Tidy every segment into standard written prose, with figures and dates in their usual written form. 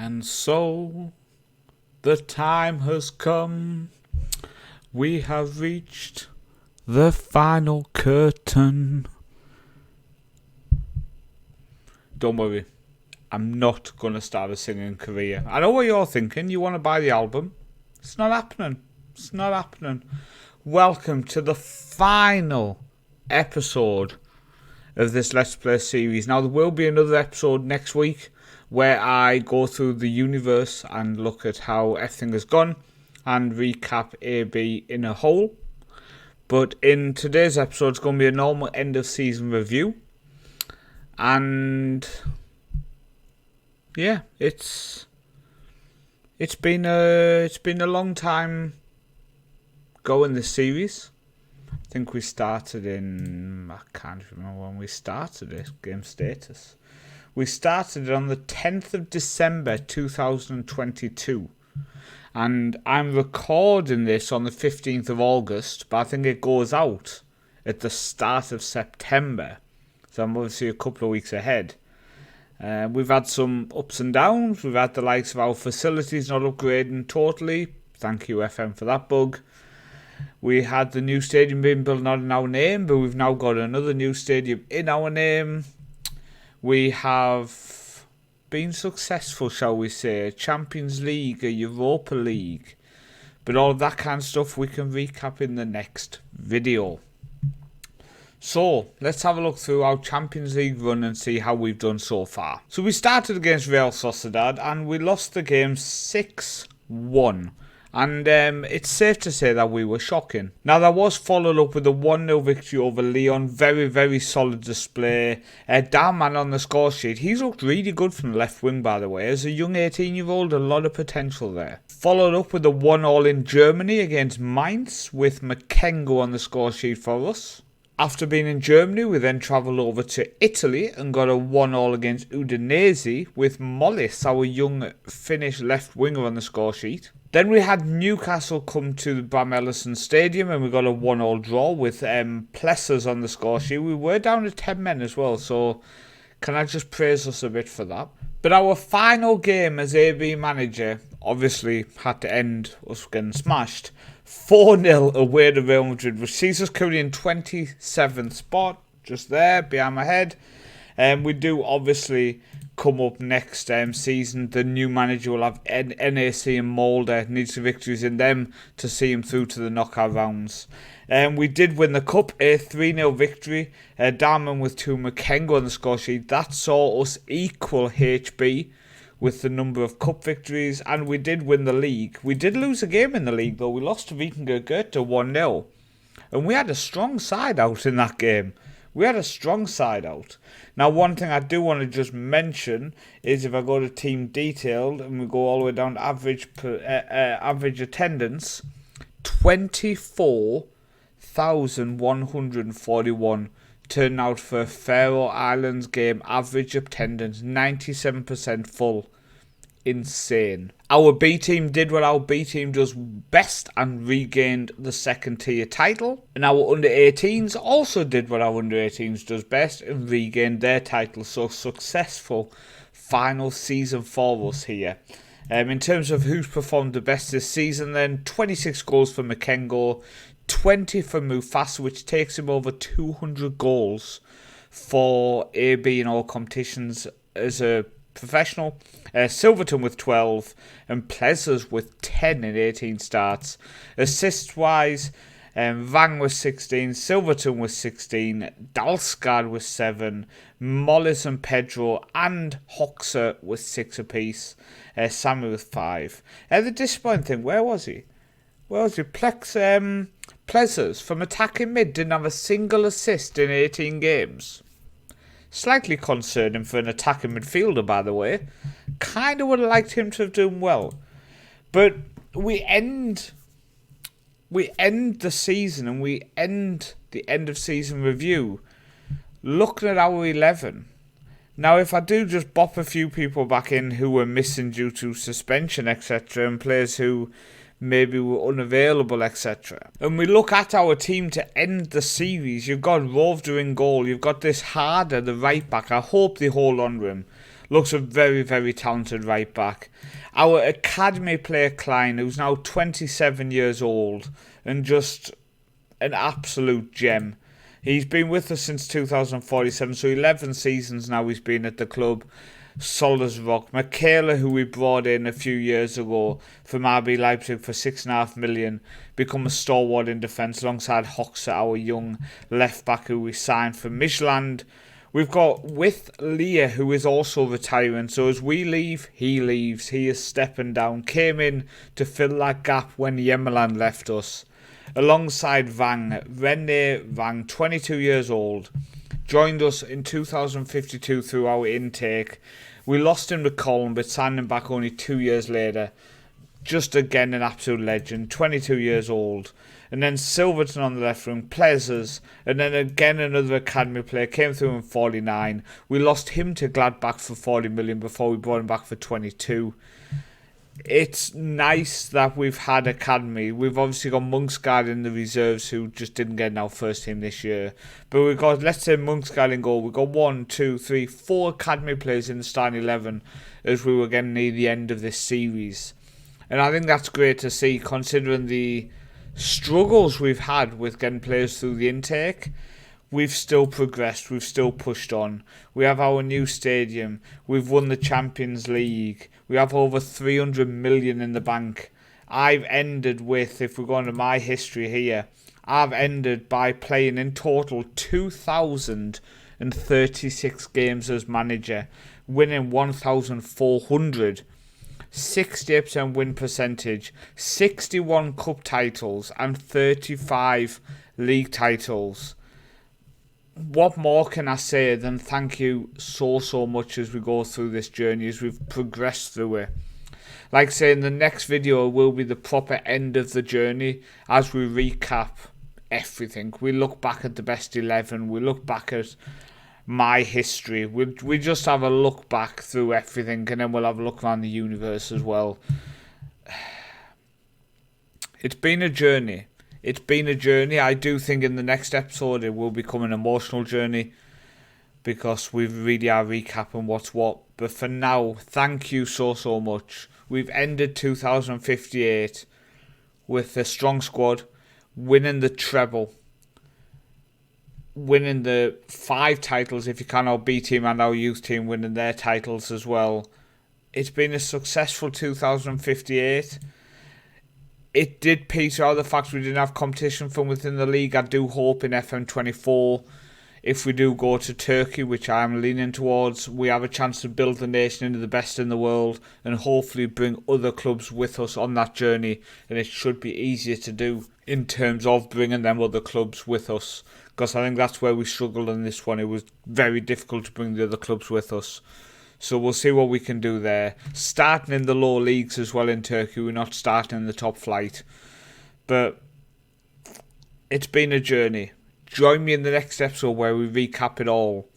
And so the time has come. We have reached the final curtain. Don't worry, I'm not going to start a singing career. I know what you're thinking. You want to buy the album. It's not happening. It's not happening. Welcome to the final episode of this Let's Play series. Now, there will be another episode next week where I go through the universe and look at how everything has gone and recap AB in a whole. But in today's episode, it's going to be a normal end of season review. And yeah, it's been a long time going this series. I think we started I can't remember when we started it, game status. We started it on the 10th of December 2022. And I'm recording this on the 15th of August, but I think it goes out at the start of September. So I'm obviously a couple of weeks ahead. We've had some ups and downs. We've had the likes of our facilities not upgrading totally. Thank you, FM, for that bug. We had the new stadium being built not in our name, but we've now got another new stadium in our name. We have been successful, shall we say, a Champions League, a Europa League. But all of that kind of stuff we can recap in the next video. So, let's have a look through our Champions League run and see how we've done so far. So we started against Real Sociedad and we lost the game 6-1. And it's safe to say that we were shocking. Now, that was followed up with a 1-0 victory over Lyon. Very, very solid display. Northman on the score sheet. He's looked really good from the left wing, by the way. As a young 18-year-old, a lot of potential there. Followed up with a 1-1 in Germany against Mainz, with Makengo on the score sheet for us. After being in Germany, we then travelled over to Italy and got a 1-1 against Udinese, with Mollis, our young Finnish left winger, on the score sheet. Then we had Newcastle come to the Bram Ellison Stadium and we got a 1-1 draw with Plessers on the score sheet. We were down to 10 men as well, so can I just praise us a bit for that? But our final game as AB manager obviously had to end us getting smashed. 4-0 away to Real Madrid, which sees us currently in 27th spot, just there, behind my head. We do obviously come up next season. The new manager will have NAC and Molde. Needs the victories in them to see him through to the knockout rounds. We did win the cup, a 3-0 victory. Darman with 2, Makengo on the score sheet. That saw us equal HB with the number of cup victories, and we did win the league. We did lose a game in the league though. We lost to Vikingur Goethe 1-0. And we had a strong side out in that game. We had a strong side out. Now, one thing I do want to just mention is if I go to team detailed and we go all the way down to average attendance, 24,141 turned out for a Faroe Islands game. Average attendance 97% full. Insane. Our B team did what our B team does best and regained the second tier title. And our under 18s also did what our under 18s does best and regained their title. So successful final season for us here. In terms of who's performed the best this season then, 26 goals for Makengo, 20 for Mufasa, which takes him over 200 goals for AB in all competitions as a professional. Silverton with 12 and Plessers with 10 in 18 starts. Assists wise, Vang with 16, Silverton with 16, Dalsgaard with 7, Mollis and Pedro and Hoxer with 6 apiece, Sammy with 5. The disappointing thing, where was he? Plessers from attacking mid didn't have a single assist in 18 games. Slightly concerning for an attacking midfielder, by the way. Kind of would have liked him to have done well. But we end the season and we end the end of season review looking at our 11. Now, if I do just bop a few people back in who were missing due to suspension, etc., and players who maybe were unavailable, etc. And we look at our team to end the series. You've got Rovder in goal. You've got this Harder, the right back. I hope they hold on to him. Looks a very, very talented right back. Our academy player Klein, who's now 27 years old and just an absolute gem. He's been with us since 2047, so 11 seasons now he's been at the club. Solid as rock. Michaela, who we brought in a few years ago from RB Leipzig for 6.5 million, become a stalwart in defence alongside Hoxha, our young left back who we signed from Midtjylland. We've got with Leah, who is also retiring, so as we leave, he leaves. He is stepping down. Came in to fill that gap when Yemeland left us. Alongside Vang, Rene Vang, 22 years old, joined us in 2052 through our intake. We lost him to Colin, but signed him back only 2 years later. Just again an absolute legend, 22 years old. And then Silverton on the left wing, Pleasures, and then again another academy player came through in 49. We lost him to Gladbach for 40 million before we brought him back for 22. It's nice that we've had academy. We've obviously got Munksgaard in the reserves who just didn't get in our first team this year. But we've got, let's say, Munksgaard in goal. We've got 1, 2, 3, 4 academy players in the starting 11 as we were getting near the end of this series. And I think that's great to see considering the struggles we've had with getting players through the intake. We've still progressed, we've still pushed on. We have our new stadium, we've won the Champions League, we have over 300 million in the bank. I've ended with, if we go into my history here, I've ended by playing in total 2,036 games as manager, winning 1,400. 68% win percentage, 61 cup titles and 35 league titles. What more can I say than thank you so much as we go through this journey, as we've progressed through it. Like I say, in the next video will be the proper end of the journey as we recap everything. We look back at the best 11, we look back at my history. We just have a look back through everything, and then we'll have a look around the universe as well. It's been a journey. It's been a journey. I do think in the next episode it will become an emotional journey because we really are recapping what's what. But for now, thank you so much. We've ended 2058 with a strong squad, winning the treble, winning the 5 titles, if you can, our B team and our youth team winning their titles as well. It's been a successful 2058. It did peter out the fact we didn't have competition from within the league. I do hope in FM24, if we do go to Turkey, which I am leaning towards, we have a chance to build the nation into the best in the world and hopefully bring other clubs with us on that journey. And it should be easier to do in terms of bringing them other clubs with us, because I think that's where we struggled in this one. It was very difficult to bring the other clubs with us. So we'll see what we can do there. Starting in the lower leagues as well in Turkey. We're not starting in the top flight. But it's been a journey. Join me in the next episode where we recap it all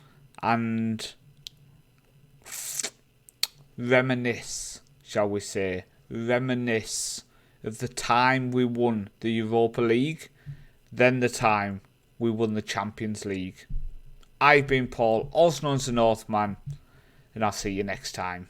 and reminisce, shall we say. Reminisce of the time we won the Europa League, then the time we won the Champions League. I've been Paul, also known as the Northman, and I'll see you next time.